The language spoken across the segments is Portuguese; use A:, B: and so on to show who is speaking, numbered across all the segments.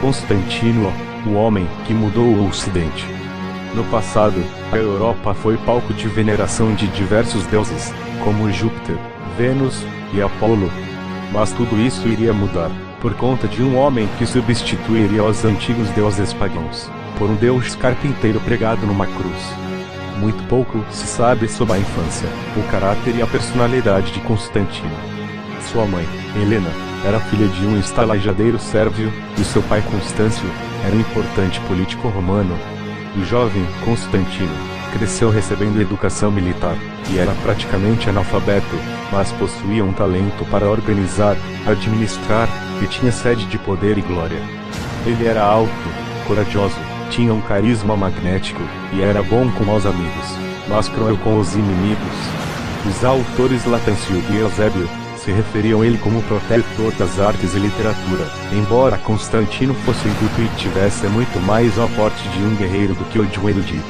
A: Constantino, o homem que mudou o Ocidente. No passado, a Europa foi palco de veneração de diversos deuses, como Júpiter, Vênus e Apolo. Mas tudo isso iria mudar, por conta de um homem que substituiria os antigos deuses pagãos, por um deus carpinteiro pregado numa cruz. Muito pouco se sabe sobre a infância, o caráter e a personalidade de Constantino. Sua mãe, Helena, era filha de um estalajadeiro sérvio, e seu pai Constâncio era um importante político romano. O jovem Constantino cresceu recebendo educação militar, e era praticamente analfabeto, mas possuía um talento para organizar, administrar, e tinha sede de poder e glória. Ele era alto, corajoso, tinha um carisma magnético, e era bom com os amigos, mas cruel com os inimigos. Os autores Latâncio e Eusébio se referiam a ele como protetor das artes e literatura, embora Constantino fosse enculto e tivesse muito mais o porte de um guerreiro do que o de um erudito.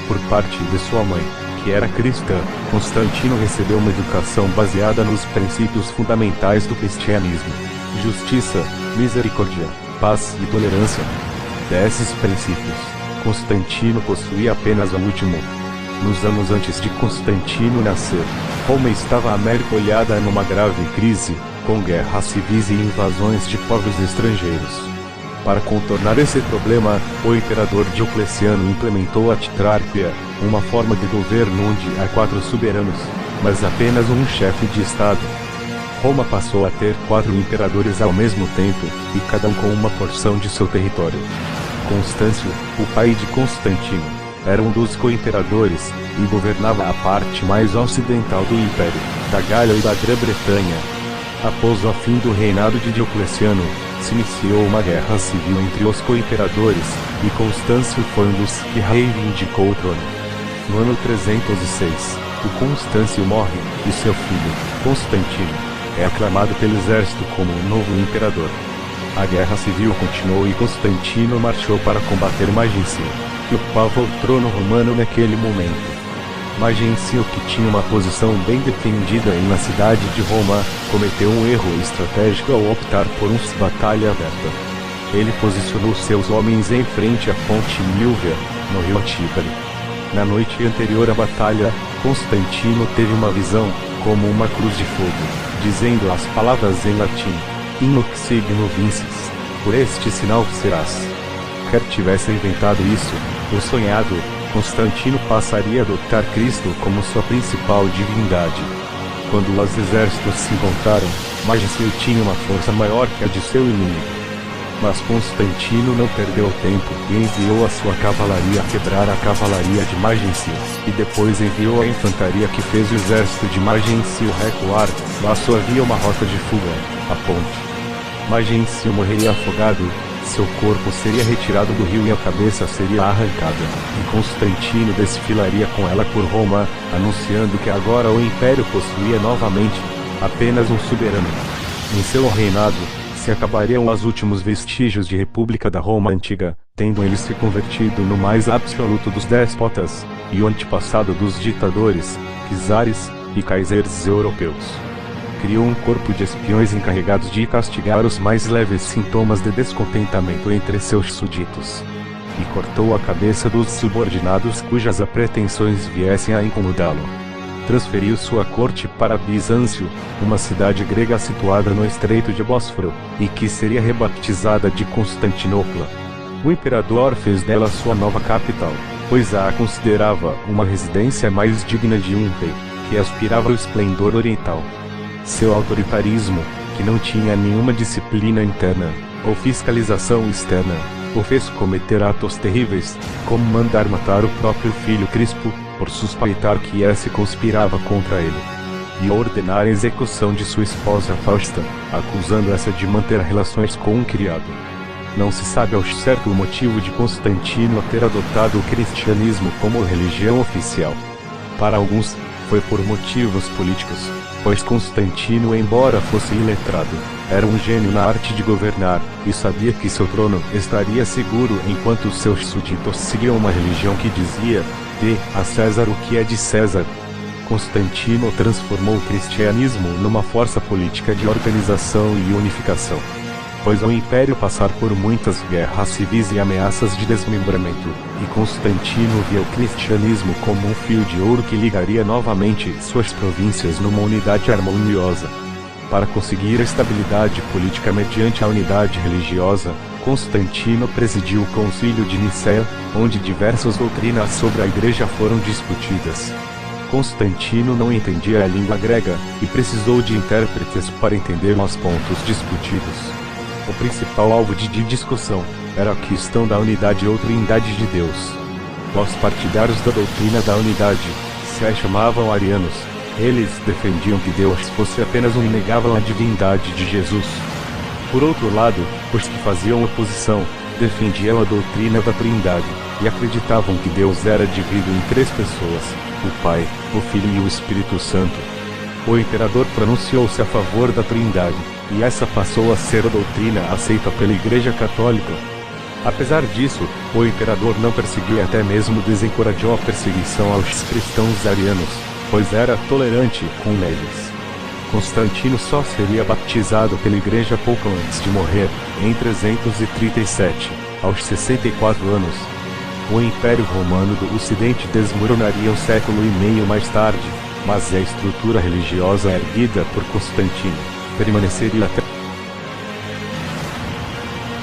A: Por parte de sua mãe, que era cristã, Constantino recebeu uma educação baseada nos princípios fundamentais do cristianismo: justiça, misericórdia, paz e tolerância. Desses princípios, Constantino possuía apenas o último. Nos anos antes de Constantino nascer, Roma estava mergulhada numa grave crise, com guerras civis e invasões de povos estrangeiros. Para contornar esse problema, o imperador Diocleciano implementou a tetrarquia, uma forma de governo onde há 4 soberanos, mas apenas um chefe de estado. Roma passou a ter 4 imperadores ao mesmo tempo, e cada um com uma porção de seu território. Constâncio, o pai de Constantino, era um dos co-imperadores, e governava a parte mais ocidental do império, da Gália e da Grã-Bretanha. Após o fim do reinado de Diocleciano, se iniciou uma guerra civil entre os co-imperadores, e Constâncio foi um dos que reivindicou o trono. No ano 306, o Constâncio morre, e seu filho, Constantino, é aclamado pelo exército como o novo imperador. A guerra civil continuou e Constantino marchou para combater Magício, que ocupava o trono romano naquele momento. Magício, que tinha uma posição bem defendida na cidade de Roma, cometeu um erro estratégico ao optar por uma batalha aberta. Ele posicionou seus homens em frente à fonte Milvia, no rio Tíber. Na noite anterior à batalha, Constantino teve uma visão, como uma cruz de fogo, dizendo as palavras em latim: In hoc signo vinces, por este sinal serás. Quer tivesse inventado isso, o sonhado, Constantino passaria a adotar Cristo como sua principal divindade. Quando os exércitos se encontraram, Magício tinha uma força maior que a de seu inimigo. Mas Constantino não perdeu tempo e enviou a sua cavalaria a quebrar a cavalaria de Magício, e depois enviou a infantaria que fez o exército de Magício recuar, mas só havia uma rota de fuga, a ponte. Magício morreria afogado, seu corpo seria retirado do rio e a cabeça seria arrancada, e Constantino desfilaria com ela por Roma, anunciando que agora o império possuía novamente apenas um soberano. Em seu reinado, se acabariam os últimos vestígios de República da Roma Antiga, tendo ele se convertido no mais absoluto dos déspotas, e o antepassado dos ditadores, czares e kaiseres europeus. Criou um corpo de espiões encarregados de castigar os mais leves sintomas de descontentamento entre seus súditos. E cortou a cabeça dos subordinados cujas pretensões viessem a incomodá-lo. Transferiu sua corte para Bizâncio, uma cidade grega situada no Estreito de Bósforo, e que seria rebatizada de Constantinopla. O imperador fez dela sua nova capital, pois a considerava uma residência mais digna de um rei, que aspirava ao esplendor oriental. Seu autoritarismo, que não tinha nenhuma disciplina interna, ou fiscalização externa, o fez cometer atos terríveis, como mandar matar o próprio filho Crispo, por suspeitar que esse conspirava contra ele, e ordenar a execução de sua esposa Fausta, acusando essa de manter relações com um criado. Não se sabe ao certo o motivo de Constantino ter adotado o cristianismo como religião oficial. Para alguns, foi por motivos políticos, pois Constantino, embora fosse iletrado, era um gênio na arte de governar, e sabia que seu trono estaria seguro enquanto seus súditos seguiam uma religião que dizia: dê a César o que é de César. Constantino transformou o cristianismo numa força política de organização e unificação. pois o império passar por muitas guerras civis e ameaças de desmembramento, e Constantino via o cristianismo como um fio de ouro que ligaria novamente suas províncias numa unidade harmoniosa. Para conseguir a estabilidade política mediante a unidade religiosa, Constantino presidiu o Concílio de Nicéia, onde diversas doutrinas sobre a Igreja foram discutidas. Constantino não entendia a língua grega, e precisou de intérpretes para entender os pontos discutidos. O principal alvo de discussão era a questão da unidade ou trindade de Deus. Os partidários da doutrina da unidade se chamavam arianos. Eles defendiam que Deus fosse apenas um e negavam a divindade de Jesus. Por outro lado, os que faziam oposição defendiam a doutrina da trindade, e acreditavam que Deus era dividido em 3 pessoas: o Pai, o Filho e o Espírito Santo. O imperador pronunciou-se a favor da trindade, e essa passou a ser a doutrina aceita pela Igreja Católica. Apesar disso, o imperador não perseguia, até mesmo desencorajou a perseguição aos cristãos arianos, pois era tolerante com eles. Constantino só seria batizado pela Igreja pouco antes de morrer, em 337, aos 64 anos. O Império Romano do Ocidente desmoronaria um século e meio mais tarde, mas a estrutura religiosa erguida por Constantino permaneceria até